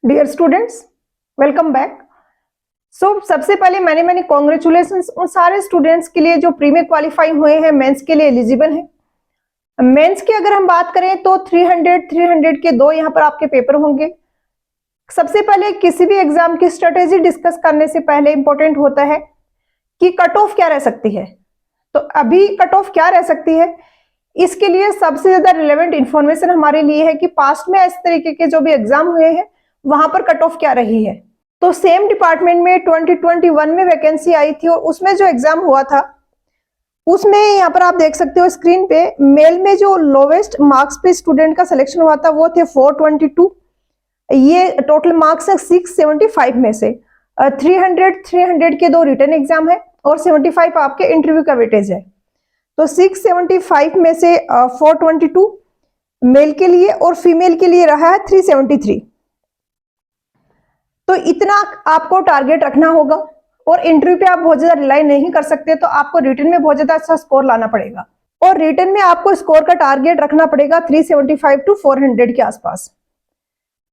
Dear students, welcome back. सबसे पहले मैंने कॉन्ग्रेचुलेशंस उन सारे स्टूडेंट्स के लिए जो प्री में क्वालिफाई हुए हैं, मेंस के लिए एलिजिबल हैं। मेंस की अगर हम बात करें तो 300 के दो यहाँ पर आपके पेपर होंगे। सबसे पहले किसी भी एग्जाम की स्ट्रेटेजी डिस्कस करने से पहले इंपॉर्टेंट होता है कि कट ऑफ क्या रह सकती है। तो अभी कट ऑफ क्या रह सकती है, इसके लिए सबसे ज्यादा रिलेवेंट इंफॉर्मेशन हमारे लिए है कि पास्ट में इस तरीके के जो भी एग्जाम हुए हैं वहां पर कट ऑफ क्या रही है। तो सेम डिपार्टमेंट में 2021 में वैकेंसी आई थी और उसमें जो एग्जाम हुआ था उसमें यहाँ पर आप देख सकते हो स्क्रीन पे, मेल में जो लोवेस्ट मार्क्स पे स्टूडेंट का सिलेक्शन हुआ था वो थे 422। ये टोटल मार्क्स है 675 में से 300 के दो रिटर्न एग्जाम है और 75 आपके इंटरव्यू का वेटेज है। तो 675 में से 422 मेल के लिए और फीमेल के लिए रहा है 373। तो इतना आपको टारगेट रखना होगा और इंटरव्यू पे आप बहुत ज्यादा रिलाई नहीं कर सकते, तो आपको रिटर्न में बहुत ज्यादा अच्छा स्कोर लाना पड़ेगा और रिटर्न में आपको स्कोर का टारगेट रखना पड़ेगा 375 टू 400 के आसपास,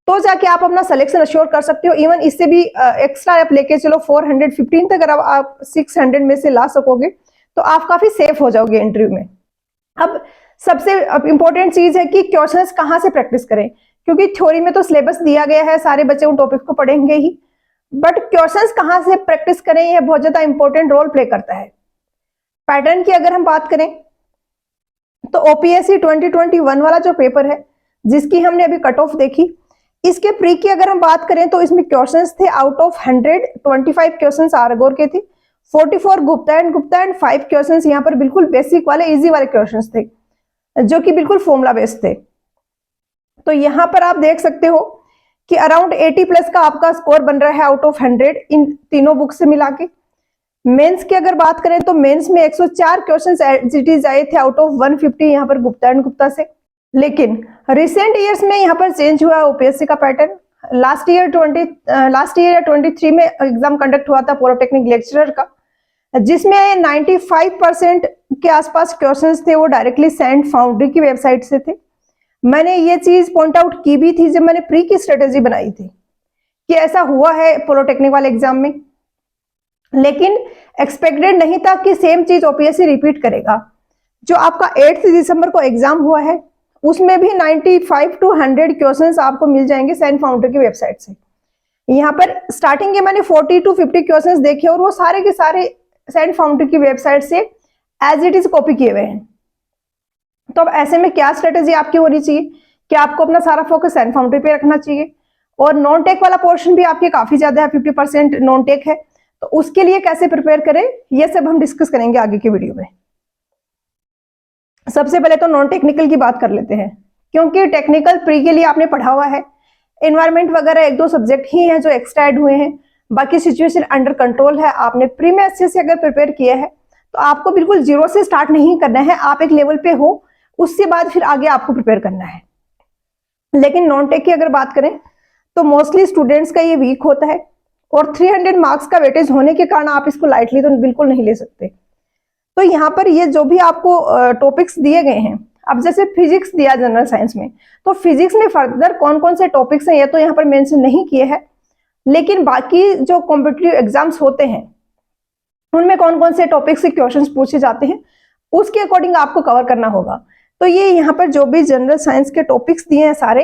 तो जाके आप अपना सिलेक्शन अश्योर कर सकते हो। इवन इससे भी एक्स्ट्रा आप लेके चलो 415 तक अगर आप 600 में से ला सकोगे तो आप काफी सेफ हो जाओगे इंटरव्यू में। अब सबसे इंपॉर्टेंट चीज है कि क्वेश्चंस कहाँ से प्रैक्टिस करें, क्योंकि थ्योरी में तो सिलेबस दिया गया है, सारे बच्चे उन टॉपिक को पढ़ेंगे ही, बट क्वेश्चंस कहाँ से प्रैक्टिस करें यह बहुत ज्यादा इंपॉर्टेंट रोल प्ले करता है। पैटर्न की अगर हम बात करें तो ओपीएससी 2021 वाला जो पेपर है जिसकी हमने अभी कट ऑफ देखी, इसके प्री की अगर हम बात करें तो इसमें क्वेश्चंस थे आउट ऑफ 100 25 क्वेश्चंस आरगोर के थे, 44 गुप्ता एंड 5 क्वेश्चंस यहाँ पर बिल्कुल बेसिक वाले इजी वाले क्वेश्चंस थे जो कि बिल्कुल फॉर्मूला बेस्ड थे। तो यहाँ पर आप देख सकते हो कि अराउंड 80 प्लस का आपका स्कोर बन रहा है आउट ऑफ 100 इन तीनों बुक से मिला के। मेंस की अगर बात करें तो मेंस में 104 क्वेश्चंस एज आए थे आउट ऑफ 150 यहाँ पर गुप्ता एंड गुप्ता से। लेकिन रिसेंट ईयर्स में यहाँ पर चेंज हुआ ओपीएससी का पैटर्न। लास्ट ईयर या 23 में एग्जाम कंडक्ट हुआ था पॉलिटेक्निक लेक्चरर का, जिसमें 95% के आसपास क्वेश्चंस थे वो डायरेक्टली सेंट फाउंड्री की वेबसाइट से थे। मैंने ये चीज पॉइंट आउट की भी थी जब मैंने प्री की स्ट्रेटेजी बनाई थी कि ऐसा हुआ है पॉलिटेक्निक वाले एग्जाम में, लेकिन एक्सपेक्टेड नहीं था कि सेम चीज ओपीएससी रिपीट करेगा। जो आपका 8 दिसंबर को एग्जाम हुआ है उसमें भी 95 टू 100 क्वेश्चंस आपको मिल जाएंगे सेंट फाउंड्री की वेबसाइट से। यहाँ पर स्टार्टिंग के मैंने 40 टू 50 क्वेश्चंस देखे और वो सारे के सारे सेंट फाउंड्री की वेबसाइट से एज इट इज कॉपी किए हुए हैं। तो अब ऐसे में क्या स्ट्रेटेजी आपकी होनी चाहिए कि आपको अपना सारा फोकस सेंट फाउंड्री पे रखना चाहिए और नॉन टेक वाला पोर्शन भी आपके काफी ज्यादा है, 50% नॉन टेक है, तो उसके लिए कैसे प्रिपेयर करें ये सब हम डिस्कस करेंगे आगे की वीडियो में। सबसे पहले तो नॉन टेक्निकल की बात कर लेते हैं, क्योंकि टेक्निकल प्री के लिए आपने पढ़ा हुआ है, एनवायरमेंट वगैरह 1-2 सब्जेक्ट ही हैं जो एक्स्ट्रा ऐड हुए हैं, बाकी सिचुएशन अंडर कंट्रोल है। आपने प्री में अच्छे से अगर प्रिपेयर किया है तो आपको बिल्कुल जीरो से स्टार्ट नहीं करना है, आप एक लेवल पे हो उसके बाद फिर आगे आपको प्रिपेयर करना है। लेकिन नॉन टेक की अगर बात करें तो मोस्टली स्टूडेंट्स का ये वीक होता है और 300 मार्क्स का वेटेज होने के कारण आप इसको लाइटली तो बिल्कुल नहीं ले सकते। तो यहाँ पर ये जो भी आपको टॉपिक्स दिए गए हैं, अब जैसे फिजिक्स दिया जनरल साइंस में, तो फिजिक्स में फर्दर कौन कौन से टॉपिक्स हैं ये तो यहाँ पर मेंशन नहीं किए हैं, लेकिन बाकी जो कॉम्पिटिटिव एग्जाम्स होते हैं उनमें कौन कौन से टॉपिक्स से क्वेश्चंस पूछे जाते हैं उसके अकॉर्डिंग आपको कवर करना होगा। तो ये यहाँ पर जो भी जनरल साइंस के टॉपिक्स दिए हैं सारे,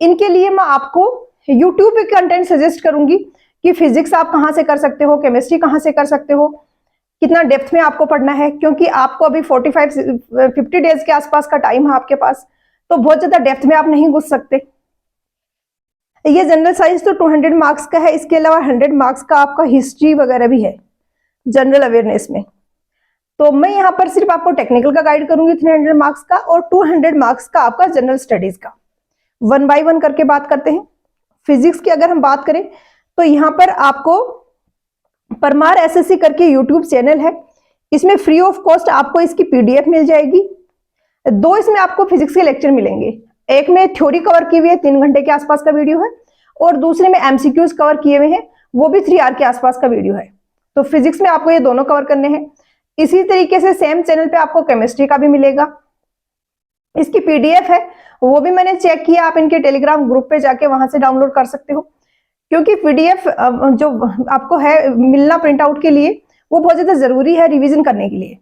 इनके लिए मैं आपको यूट्यूब पे कंटेंट सजेस्ट करूंगी कि फिजिक्स आप कहाँ से कर सकते हो, केमिस्ट्री कहाँ से कर सकते हो, कितना डेप्थ में आपको पढ़ना है, क्योंकि आपको अभी 45-50 डेज के आसपास का टाइम है आपके पास, तो बहुत ज्यादा डेप्थ में आप नहीं घुस सकते। ये जनरल साइंस तो 200 मार्क्स का है, इसके अलावा 100 मार्क्स का आपका हिस्ट्री वगैरह भी है जनरल अवेयरनेस में। तो मैं यहाँ पर सिर्फ आपको टेक्निकल का गाइड करूंगी 300 मार्क्स का और 200 मार्क्स का आपका जनरल स्टडीज का। 1 बाय 1 करके बात करते हैं। फिजिक्स की अगर हम बात करें तो यहाँ पर आपको परमार एसएससी करके यूट्यूब चैनल है, इसमें फ्री ऑफ कॉस्ट आपको इसकी पीडीएफ मिल जाएगी। 2 इसमें आपको फिजिक्स के लेक्चर मिलेंगे, एक में थ्योरी कवर की हुई है 3 घंटे के आसपास का वीडियो है और दूसरे में एमसीक्यूज कवर किए हुए हैं, वो भी 3 आवर के आसपास का वीडियो है। तो फिजिक्स में आपको ये दोनों कवर करने हैं। इसी तरीके से सेम चैनल पे आपको केमिस्ट्री का भी मिलेगा, इसकी पीडीएफ है, वो भी मैंने चेक किया, आप इनके टेलीग्राम ग्रुप पे जाके वहां से डाउनलोड कर सकते हो। क्योंकि पीडीएफ जो आपको है मिलना प्रिंट आउट के लिए, वो बहुत ज्यादा जरूरी है रिवीजन करने के लिए,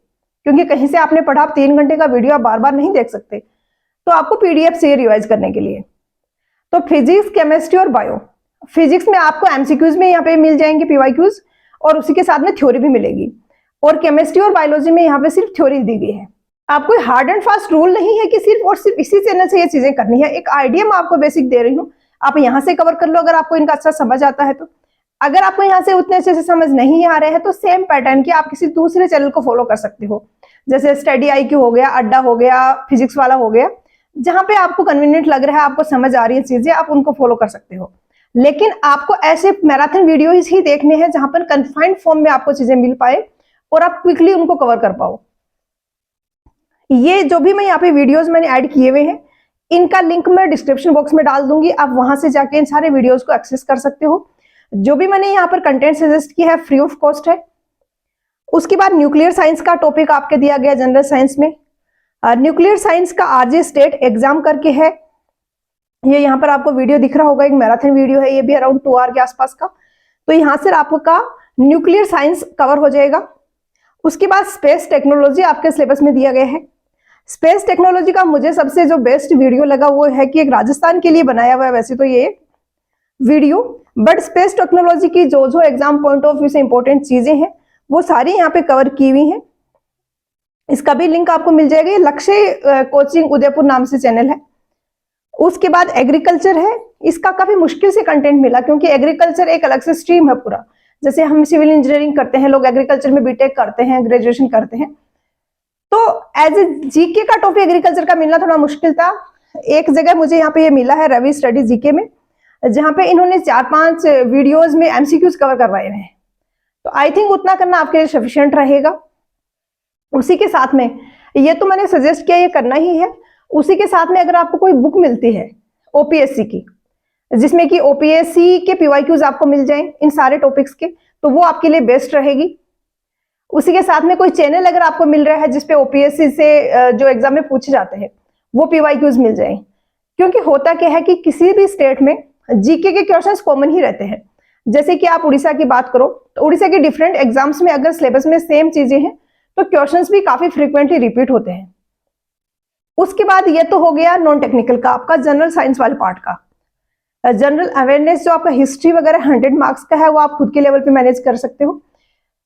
क्योंकि कहीं से आपने पढ़ा, आप 3 घंटे का वीडियो आप बार बार नहीं देख सकते, तो आपको पीडीएफ से रिवाइज करने के लिए। तो फिजिक्स, केमिस्ट्री और बायो। फिजिक्स में आपको एमसीक्यूज में यहाँ पे मिल जाएंगे पीवाईक्यूज, और उसी के साथ में थ्योरी भी मिलेगी। और केमिस्ट्री और बायोलॉजी में यहाँ पे सिर्फ थ्योरी दी गई है। आपको हार्ड एंड फास्ट रूल नहीं है कि सिर्फ और सिर्फ इसी चैनल से ये चीजें करनी है। एक आइडिया मैं आपको बेसिक दे रही हूँ, आप यहाँ से कवर कर लो अगर आपको इनका अच्छा समझ आता है तो। अगर आपको यहाँ से उतने अच्छे से समझ नहीं आ रहे हैं तो सेम पैटर्न की आप किसी दूसरे चैनल को फॉलो कर सकते हो, जैसे स्टडी IQ हो गया, अड्डा हो गया, फिजिक्स वाला हो गया, जहां पे आपको कन्वीनियंट लग रहा है, आपको समझ आ रही है चीजें, आप उनको फॉलो कर सकते हो। लेकिन आपको ऐसे मैराथन वीडियोज ही देखने हैं जहां पर कन्फाइंड फॉर्म में आपको चीजें मिल पाए और आप क्विकली उनको कवर कर पाओ। ये जो भी मैं यहाँ पे वीडियोस मैंने ऐड किए हुए हैं, इनका लिंक मैं डिस्क्रिप्शन बॉक्स में डाल दूंगी, आप वहां से जाके इन सारे वीडियोस को एक्सेस कर सकते हो। जो भी मैंने यहाँ पर कंटेंट सजेस्ट किया है फ्री ऑफ कॉस्ट है। उसके बाद न्यूक्लियर साइंस का टॉपिक आपके दिया गया जनरल साइंस में। न्यूक्लियर साइंस का RJ स्टेट एग्जाम करके है, ये यहाँ पर आपको वीडियो दिख रहा होगा, एक मैराथन वीडियो है, ये भी अराउंड 2 आवर के आसपास का। तो यहाँ से आपका न्यूक्लियर साइंस कवर हो जाएगा। उसके बाद स्पेस टेक्नोलॉजी आपके सिलेबस में दिया गया है। स्पेस टेक्नोलॉजी का मुझे सबसे जो बेस्ट वीडियो लगा वो है कि एक राजस्थान के लिए बनाया हुआ है वैसे तो ये वीडियो, बट स्पेस टेक्नोलॉजी की जो जो एग्जाम पॉइंट ऑफ व्यू से इंपॉर्टेंट चीजें हैं वो सारी यहाँ पे कवर की हुई हैं। इसका भी लिंक आपको मिल जाएगा। ये लक्ष्य कोचिंग उदयपुर नाम से चैनल है। उसके बाद एग्रीकल्चर है, इसका काफी मुश्किल से कंटेंट मिला क्योंकि एग्रीकल्चर एक अलग से स्ट्रीम है पूरा। जैसे हम सिविल इंजीनियरिंग करते हैं, लोग एग्रीकल्चर में बीटेक करते हैं, ग्रेजुएशन करते हैं, तो एज ए जीके का टॉपिक एग्रीकल्चर का मिलना थोड़ा मुश्किल था। एक जगह मुझे यहाँ पे ये मिला है रवि स्टडी जीके में, जहाँ पे इन्होंने 4-5 वीडियोज में MCQs कवर करवाए हुए हैं। तो आई थिंक उतना करना आपके लिए सफिशिएंट रहेगा। उसी के साथ में ये तो मैंने सजेस्ट किया ये करना ही है। उसी के साथ में अगर आपको कोई बुक मिलती है OPSC की, जिसमें कि OPSC के PYQs आपको मिल जाएं इन सारे टॉपिक्स के, तो वो आपके लिए बेस्ट रहेगी। उसी के साथ में कोई चैनल अगर आपको मिल रहा है जिसपे OPSC से जो एग्जाम में पूछे जाते हैं वो PYQs मिल जाएं, क्योंकि होता क्या है कि किसी भी स्टेट में जीके के क्वेश्चंस कॉमन ही रहते हैं। जैसे कि आप उड़ीसा की बात करो तो उड़ीसा के डिफरेंट एग्जाम्स में अगर सिलेबस में सेम चीजें हैं तो क्वेश्चंस भी काफी फ्रीक्वेंटली रिपीट होते हैं। उसके बाद ये तो हो गया नॉन टेक्निकल का, आपका जनरल साइंस वाले पार्ट का। जनरल अवेयरनेस जो आपका हिस्ट्री वगैरह 100 मार्क्स का है वो आप खुद के लेवल पे मैनेज कर सकते हो,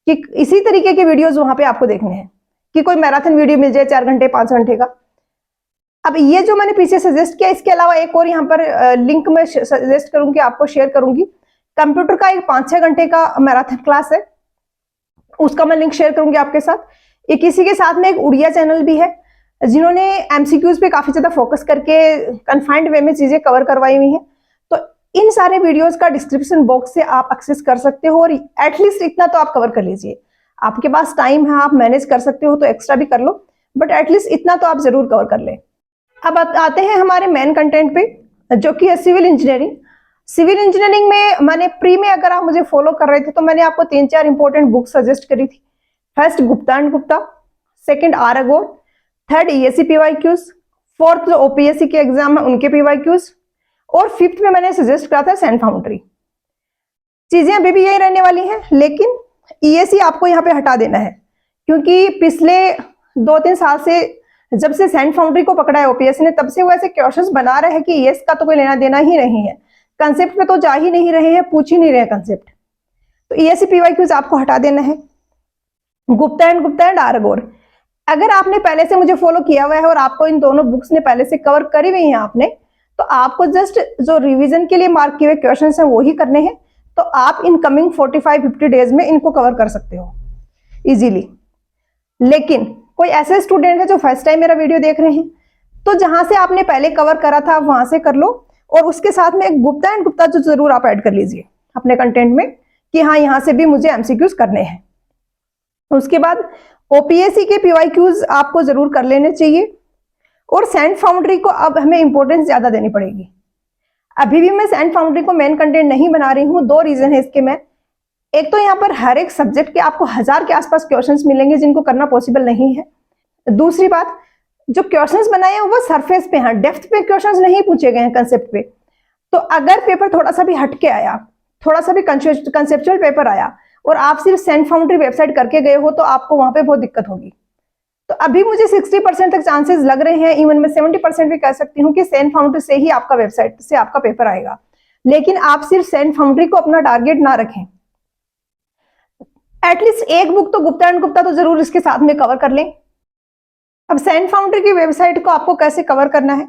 कि इसी तरीके के वीडियोस वहां पे आपको देखने हैं, कि कोई मैराथन वीडियो मिल जाए 4 घंटे 5 घंटे का। अब ये जो मैंने पीछे सजेस्ट किया, इसके अलावा एक और यहाँ पर लिंक में सजेस्ट करूंगी, आपको शेयर करूंगी। कंप्यूटर का एक 5-6 घंटे का मैराथन क्लास है, उसका मैं लिंक शेयर करूंगी आपके साथ। एक इसी के साथ में एक उड़िया चैनल भी है, जिन्होंने MCQs पे काफी ज्यादा फोकस करके कन्फाइंड वे में चीजें कवर करवाई हुई हैं। तो इन सारे वीडियोस का डिस्क्रिप्शन बॉक्स से आप एक्सेस कर सकते हो, और एटलीस्ट इतना तो आप कवर कर लीजिए। आपके पास टाइम है, आप मैनेज कर सकते हो तो एक्स्ट्रा भी कर लो, बट एटलीस्ट इतना तो आप जरूर कवर कर ले। अब आते हैं हमारे मेन कंटेंट पे, जो कि है सिविल इंजीनियरिंग। सिविल इंजीनियरिंग में मैंने प्री में अगर आप मुझे फॉलो कर रहे थे तो मैंने आपको 3-4 इंपॉर्टेंट बुक सजेस्ट करी थी। First Gupta and Gupta, second R Agor, third ESE PYQs, fourth जो OPSC के एग्जाम है उनके PYQs, और फिफ्थ में मैंने सजेस्ट करा था सैंड फाउंड्री। चीजें अभी भी यही रहने वाली हैं, लेकिन ESE आपको यहाँ पे हटा देना है, क्योंकि पिछले 2-3 साल से जब से सैंड फाउंड्री को पकड़ा है OPSC ने, तब से वो ऐसे क्वेश्चंस बना रहे हैं कि ES का तो कोई लेना देना ही नहीं है, कंसेप्ट पे तो जा ही नहीं रहे हैं, पूछ ही नहीं रहे कंसेप्ट। तो ESE PYQs आपको हटा देना है। गुप्ता एंड R Agor, अगर आपने पहले से मुझे फॉलो किया हुआ है और आपको इन दोनों बुक्स ने पहले से कवर करी हुई हैं आपने, तो आपको जस्ट जो रिवीजन के लिए मार्क किए हुए क्वेश्चंस हैं वो ही करने हैं। तो आप इन कमिंग 45-50 डेज में इनको कवर कर सकते हो इजीली। लेकिन कोई ऐसे स्टूडेंट है जो फर्स्ट टाइम मेरा वीडियो देख रहे हैं, तो जहां से आपने पहले कवर करा था वहां से कर लो, और उसके साथ में एक गुप्ता एंड गुप्ता जो जरूर आप ऐड कर लीजिए अपने कंटेंट में, कि हाँ यहाँ से भी मुझे MCQs करने हैं। उसके बाद OPSC के PYQs आपको जरूर कर लेने चाहिए, और सैंड फाउंड्री को अब हमें इंपॉर्टेंस ज्यादा देनी पड़ेगी। अभी भी मैं सैंड फाउंड्री को मेन कंटेंट नहीं बना रही हूँ, 2 रीजन है इसके। मैं एक तो यहाँ पर हर एक सब्जेक्ट के आपको 1000 के आसपास क्वेश्चंस मिलेंगे जिनको करना पॉसिबल नहीं है। दूसरी बात, जो क्वेश्चंस बनाए हैं वो सरफेस पे हैं, डेप्थ पे क्वेश्चंस नहीं पूछे गए हैं कंसेप्ट पे। तो अगर पेपर थोड़ा सा भी हट के आया थोड़ा सा भी कंसेप्चुअल पेपर आया और आप सिर्फ सेंट फाउंड्री वेबसाइट करके गए हो तो आपको वहां पे बहुत दिक्कत होगी। तो अभी मुझे 60% तक चांसेस लग रहे हैं, इवन मैं 70% भी कह सकती हूँ कि सेंट फाउंड्री से ही आपका वेबसाइट से आपका पेपर आएगा। लेकिन आप सिर्फ सेंट फाउंड्री को अपना टारगेट ना रखें, एटलीस्ट एक बुक तो गुप्ता एंड गुप्ता तो जरूर इसके साथ में कवर कर लें। अब सेंट फाउंड्री की वेबसाइट को आपको कैसे कवर करना है,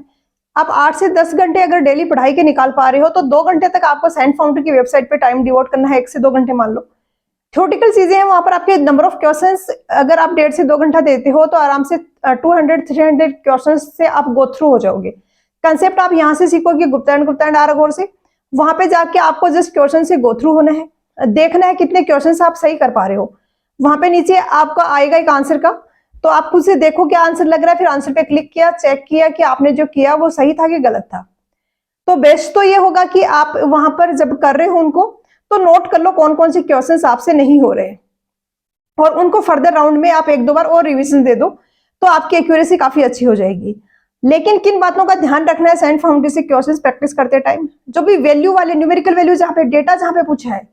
आप 8 से 10 घंटे अगर डेली पढ़ाई के निकाल पा रहे हो तो 2 घंटे तक आपको सेंट फाउंड्री की वेबसाइट पे टाइम डिवोट करना है, 1 से 2 घंटे मान लो। थ्योरेटिकल चीजें हैं, वहां पर आपके नंबर ऑफ क्वेश्चंस अगर आप 1.5 से 2 घंटा देते हो तो आराम से 200-300 क्वेश्चंस से आप गो थ्रू हो जाओगे। कंसेप्ट आप यहाँ से सीखोगे गुप्ता एंड आरगोर से, वहां पे जाके आपको जस्ट क्वेश्चन से गो थ्रू होना है, देखना है कितने क्वेश्चंस आप सही कर पा रहे हो। वहां पे नीचे आपका आएगा एक आंसर का, तो आप खुद से देखो क्या आंसर लग रहा है, फिर आंसर पे क्लिक किया, चेक किया कि आपने जो किया वो सही था कि गलत था। तो बेस्ट तो ये होगा कि आप वहां पर जब कर रहे हो उनको तो नोट कर लो कौन कौन से क्वेश्चंस आपसे नहीं हो रहे और उनको फर्दर राउंड में आप 1-2 बार और रिवीजन दे दो तो आपकी एक्यूरेसी काफी अच्छी हो जाएगी। लेकिन किन बातों का ध्यान रखना है सेंट फाउंड्री से क्वेश्चंस प्रैक्टिस करते टाइम, जो भी वैल्यू वाले न्यूमेरिकल वैल्यू जहाँ पे डेटा जहाँ पे पूछा है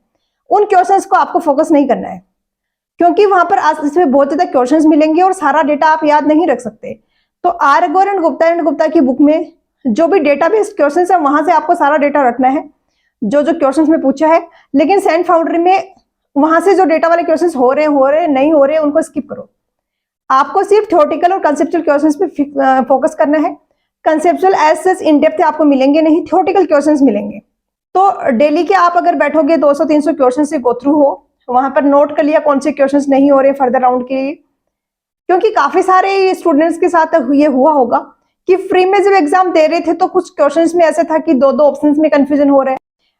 उन क्वेश्चंस को आपको फोकस नहीं करना है, क्योंकि वहां पर आज इसमें बहुत ज्यादा क्वेश्चंस मिलेंगे और सारा डेटा आप याद नहीं रख सकते। तो आरगोर एंड गुप्ता की बुक में जो भी डेटाबेस क्वेश्चंस है वहां से आपको सारा डेटा रखना है जो जो क्वेश्चंस में पूछा है। लेकिन सेंट फाउंड्री में वहां से जो डेटा वाले क्वेश्चंस हो रहे नहीं हो रहे उनको स्किप करो। आपको सिर्फ थ्योरेटिकल और कंसेप्चुअल क्वेश्चंस पे फोकस करना है। Conceptual as such in depth आपको मिलेंगे नहीं, थ्योरेटिकल क्वेश्चंस मिलेंगे। तो डेली के आप अगर बैठोगे 200-300 क्वेश्चन से गो थ्रू हो, वहां पर नोट कर लिया कौन से क्वेश्चंस नहीं हो रहे फर्दर राउंड के लिए, क्योंकि काफी सारे स्टूडेंट्स के साथ ये हुआ होगा कि फ्री में जब एग्जाम दे रहे थे तो कुछ क्वेश्चंस में ऐसे था कि 2-2 ऑप्शंस में कंफ्यूजन हो रहा है,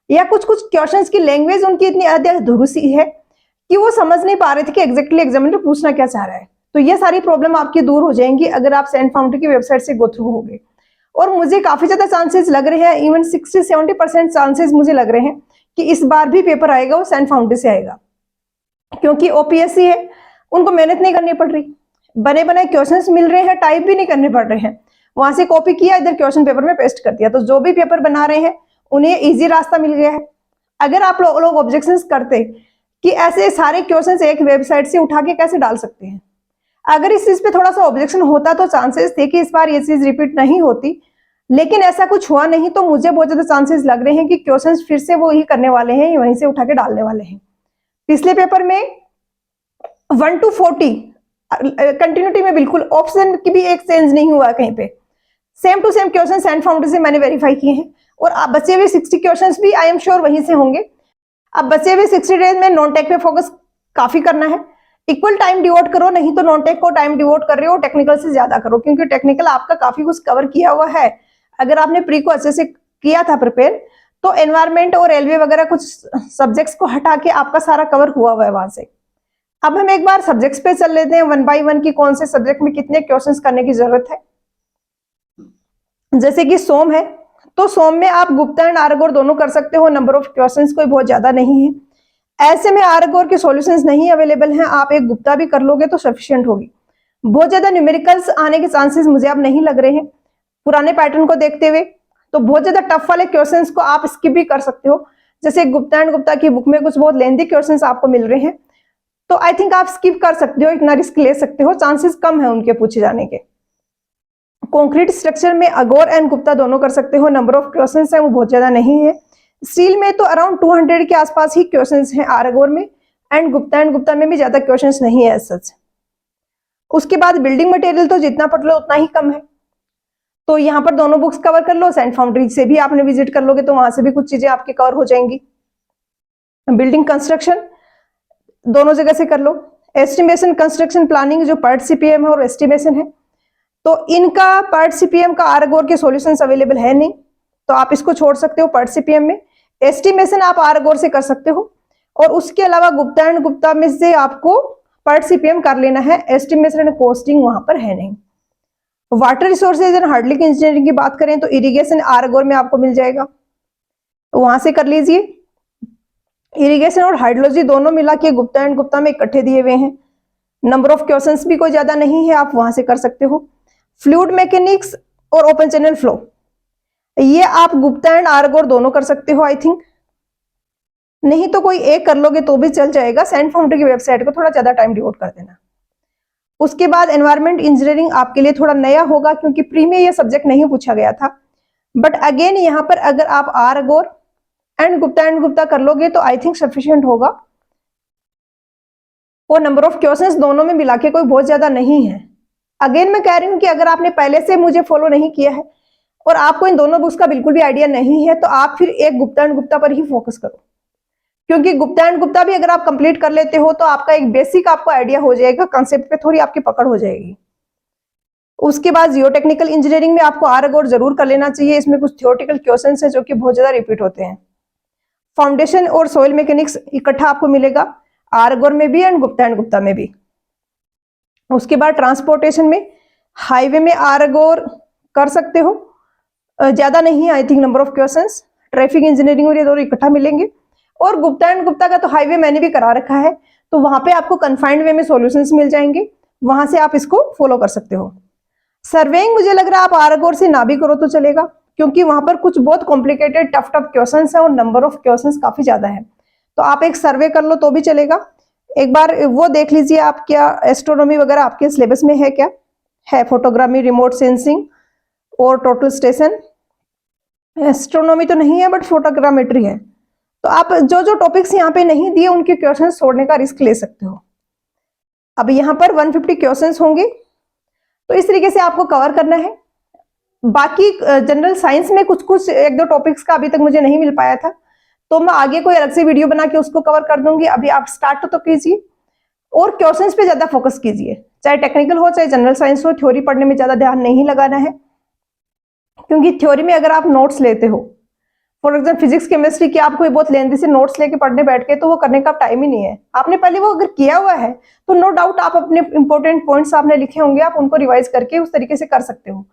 या कुछ क्वेश्चंस की लैंग्वेज उनकी इतनी अधूरी है कि वो समझ नहीं पा रहे थे कि एग्जैक्टली एग्जामिनर पूछना क्या चाह रहा है। तो ये सारी प्रॉब्लम आपकी दूर हो जाएंगी अगर आप सेंट फाउंड्री की वेबसाइट से गो थ्रू होगे। और मुझे काफी ज्यादा चांसेस लग रहे हैं, इवन 60-70% चांसेस मुझे लग रहे हैं कि इस बार भी पेपर आएगा वो सेंट फाउंड्री से आएगा, क्योंकि ओपीएससी है, उनको मेहनत नहीं करनी पड़ रही, बने बनाए क्वेश्चंस मिल रहे हैं, टाइप भी नहीं करने पड़ रहे हैं, वहां से कॉपी किया इधर क्वेश्चन पेपर में पेस्ट कर दिया। तो जो भी पेपर बना रहे हैं उन्हें इजी रास्ता मिल गया है। अगर आप लोग ऑब्जेक्शंस करते कि ऐसे सारे क्वेश्चंस एक वेबसाइट से उठा के कैसे डाल सकते हैं, अगर इस चीज पे थोड़ा सा ऑब्जेक्शन होता तो चांसेस थे कि इस बार ये चीज रिपीट नहीं होती, लेकिन ऐसा कुछ हुआ नहीं। तो मुझे बहुत ज्यादा चांसेस लग रहे हैं कि क्वेश्चंस फिर से वो ही करने वाले हैं, वहीं से उठा के डालने वाले हैं। पिछले पेपर में 1 to 40 कंटिन्यूटी में बिल्कुल ऑप्शन की भी एक चेंज नहीं हुआ कहीं पे, सेम टू सेम क्वेश्चन सेंट फाउंड्री से मैंने वेरीफाई किए हैं। और आप बचे हुए 60 क्वेश्चंस भी आई एम श्योर वहीं से होंगे। अब बचे हुए 60 डेज में नॉन टेक पे फोकस काफी करना है, इक्वल टाइम डिवोट करो, नहीं तो नॉन टेक को टाइम डिवोट कर रहे हो टेक्निकल से ज्यादा करो, क्योंकि टेक्निकल आपका काफी कुछ कवर किया हुआ है। अगर आपने प्री को अच्छे से किया था प्रिपेयर तो एनवायरमेंट और रेलवे वगैरह कुछ सब्जेक्ट्स को हटा के आपका सारा कवर हुआ है वहां से। अब हम एक बार सब्जेक्ट्स पे चल लेते हैं 1 by 1 की कौन से सब्जेक्ट में कितने क्वेश्चंस करने की जरूरत है। जैसे कि सोम है, तो सोम में आप गुप्ता एंड आरगोर दोनों कर सकते हो, नंबर ऑफ क्वेश्चंस कोई बहुत ज्यादा नहीं है। ऐसे में आरगोर के सॉल्यूशंस नहीं अवेलेबल हैं, आप एक गुप्ता भी कर लोगे तो सफिशिएंट होगी। बहुत ज्यादा न्यूमेरिकल्स आने के चांसेस मुझे अब नहीं लग रहे हैं पुराने पैटर्न को देखते हुए, तो बहुत ज्यादा टफ वाले क्वेश्चंस को आप स्किप भी कर सकते हो। जैसे गुप्ता एंड गुप्ता की बुक में कुछ बहुत लेंथी क्वेश्चंस आपको मिल रहे हैं, तो आई थिंक आप स्किप कर सकते हो, इतना रिस्क ले सकते हो, चांसेस कम है उनके पूछे जाने के। कंक्रीट स्ट्रक्चर में अगोर एंड गुप्ता दोनों कर सकते हो, नंबर ऑफ क्वेश्चंस है वो बहुत ज्यादा नहीं है। स्टील में तो अराउंड 200 के आसपास ही क्वेश्चंस हैं आरगोर में, एंड गुप्ता में भी ज्यादा क्वेश्चंस नहीं है सच। उसके बाद बिल्डिंग मटेरियल तो जितना पढ़ लो उतना ही कम है, तो यहाँ पर दोनों बुक्स कवर कर लो। सेंट फाउंड्री से भी आपने विजिट कर लोगे तो वहां से भी कुछ चीजें आपकी कवर हो जाएंगी। बिल्डिंग कंस्ट्रक्शन दोनों जगह से कर लो। एस्टिमेशन कंस्ट्रक्शन प्लानिंग जो पार्ट सीपीएम है और एस्टिमेशन है, तो इनका पार्ट सीपीएम का आरगोर के सॉल्यूशंस अवेलेबल है नहीं, तो आप इसको छोड़ सकते हो पार्ट सीपीएम में। एस्टिमेशन आप आरगोर से कर सकते हो, और उसके अलावा गुप्ता एंड गुप्ता में से आपको पार्ट सीपीएम कर लेना है, एस्टिमेशन एंड कॉस्टिंग वहां पर है नहीं। Water resources and hydraulic engineering की बात करें तो इरिगेशन आरगोर में आपको मिल जाएगा, तो वहां से कर लीजिए। इरिगेशन और हाइड्रोलॉजी दोनों मिला के गुप्ता एंड गुप्ता में इकट्ठे दिए हुए हैं, नंबर ऑफ क्वेश्चंस भी कोई ज्यादा नहीं है, आप वहां से कर सकते हो। फ्लूइड मैकेनिक्स और ओपन चैनल फ्लो ये आप गुप्ता एंड आरगोर दोनों कर सकते हो आई थिंक। नहीं तो कोई एक कर लोगे तो भी चल जाएगा। सेंट फाउंड्री की वेबसाइट को थोड़ा ज्यादा टाइम डिवोट कर देना। उसके बाद एनवायरमेंट इंजीनियरिंग आपके लिए थोड़ा नया होगा क्योंकि प्री में ये सब्जेक्ट नहीं पूछा गया था, बट अगेन यहाँ पर अगर आप आर अगोर एंड गुप्ता कर लोगे तो आई थिंक सफिशिएंट होगा। और नंबर ऑफ क्वेश्चंस दोनों में मिला के कोई बहुत ज्यादा नहीं है। अगेन मैं कह रही हूँ कि अगर आपने पहले से मुझे फॉलो नहीं किया है और आपको इन दोनों बुक्स का बिल्कुल भी आइडिया नहीं है तो आप फिर एक गुप्ता पर ही फोकस करो, क्योंकि गुप्ता भी अगर आप कंप्लीट कर लेते हो तो आपका एक बेसिक आपको आइडिया हो जाएगा, कंसेप्ट पे थोड़ी आपकी पकड़ हो जाएगी। उसके बाद जियोटेक्निकल इंजीनियरिंग में आपको आर अगोर जरूर कर लेना चाहिए। इसमें कुछ थियोरेटिकल क्वेश्चंस है जो कि बहुत ज्यादा रिपीट होते हैं। फाउंडेशन और सॉइल मैकेनिक्स इकट्ठा आपको मिलेगा आर अगोर में भी एंड गुप्ता में भी। उसके बाद ट्रांसपोर्टेशन में हाईवे में आर अगोर कर सकते हो, ज्यादा नहीं I think number of questions. Traffic engineering में ये दोनों इकट्ठा मिलेंगे। और गुप्ता का तो हाईवे मैंने भी करा रखा है, तो वहां पे आपको कन्फाइंड वे में सॉल्यूशंस मिल जाएंगे, वहां से आप इसको फॉलो कर सकते हो। सर्वेइंग मुझे लग रहा है आप आर अगोर से ना भी करो तो चलेगा, क्योंकि वहां पर कुछ बहुत कॉम्प्लिकेटेड टफ क्वेश्चंस है और नंबर ऑफ क्वेश्चंस काफी ज्यादा है, तो आप एक सर्वे कर लो तो भी चलेगा। एक बार वो देख लीजिए आप क्या एस्ट्रोनॉमी वगैरह आपके सिलेबस में है क्या है। फोटोग्रामी, रिमोट सेंसिंग और टोटल स्टेशन। एस्ट्रोनॉमी तो नहीं है बट फोटोग्रामेट्री है। तो आप जो जो टॉपिक्स यहाँ पे नहीं दिए उनके क्वेश्चन छोड़ने का रिस्क ले सकते हो। अब यहाँ पर 150 क्वेश्चंस होंगे, तो इस तरीके से आपको कवर करना है। बाकी जनरल साइंस में कुछ एक दो टॉपिक्स का अभी तक मुझे नहीं मिल पाया था, तो मैं आगे कोई अलग से वीडियो बना के उसको कवर कर दूंगी। अभी आप स्टार्ट तो कीजिए और क्वेश्चंस पे ज्यादा फोकस कीजिए, चाहे टेक्निकल हो चाहे जनरल साइंस हो। थ्योरी पढ़ने में ज्यादा ध्यान नहीं लगाना है, क्योंकि थ्योरी में अगर आप नोट्स लेते हो, फॉर एग्जाम्पल फिजिक्स केमिस्ट्री की आपको बहुत लेंथी से नोट्स लेके पढ़ने बैठ के, तो वो करने का टाइम ही नहीं है। आपने पहले वो अगर किया हुआ है तो नो डाउट आप अपने इंपॉर्टेंट पॉइंट्स आपने लिखे होंगे, आप उनको रिवाइज करके उस तरीके से कर सकते हो।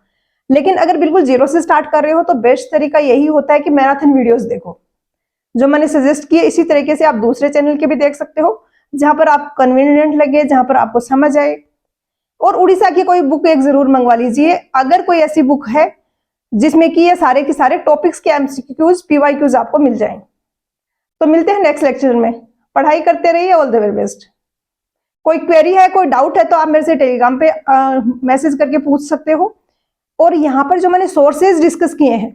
लेकिन अगर बिल्कुल जीरो से स्टार्ट कर रहे हो तो बेस्ट तरीका यही होता है कि मैराथन वीडियोस देखो, जो मैंने सजेस्ट किए। इसी तरीके से आप दूसरे चैनल के भी देख सकते हो, जहां पर आप कन्वीनियंट लगे, जहां पर आपको समझ आए। और उड़ीसा की कोई बुक एक जरूर मंगवा लीजिए, अगर कोई ऐसी बुक है जिसमें कि ये सारे के सारे टॉपिक्स के एमसीक्यूज, पीवाईक्यूज आपको मिल जाएं। तो मिलते हैं नेक्स्ट लेक्चर में। पढ़ाई करते रहिए। All the very best. कोई क्वेरी है, कोई डाउट है तो आप मेरे से टेलीग्राम पे मैसेज करके पूछ सकते हो। और यहाँ पर जो मैंने सोर्सेज डिस्कस किए हैं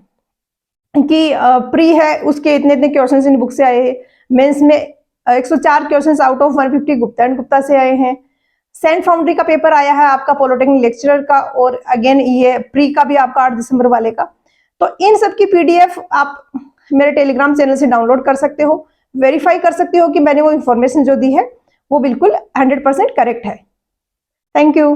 कि प्री है उसके इतने इतने क्वेश्चंस इन बुक से आए हैं, मेंस में 104 क्वेश्चंस आउट ऑफ 150 गुप्ता से आए हैं, सेंट फाउंड्री का पेपर आया है आपका पॉलिटेक्निक लेक्चरर का, और अगेन ये प्री का भी आपका 8 दिसंबर वाले का। तो इन सब की पीडीएफ आप मेरे टेलीग्राम चैनल से डाउनलोड कर सकते हो, वेरीफाई कर सकते हो कि मैंने वो इंफॉर्मेशन जो दी है वो बिल्कुल 100% करेक्ट है। Thank you.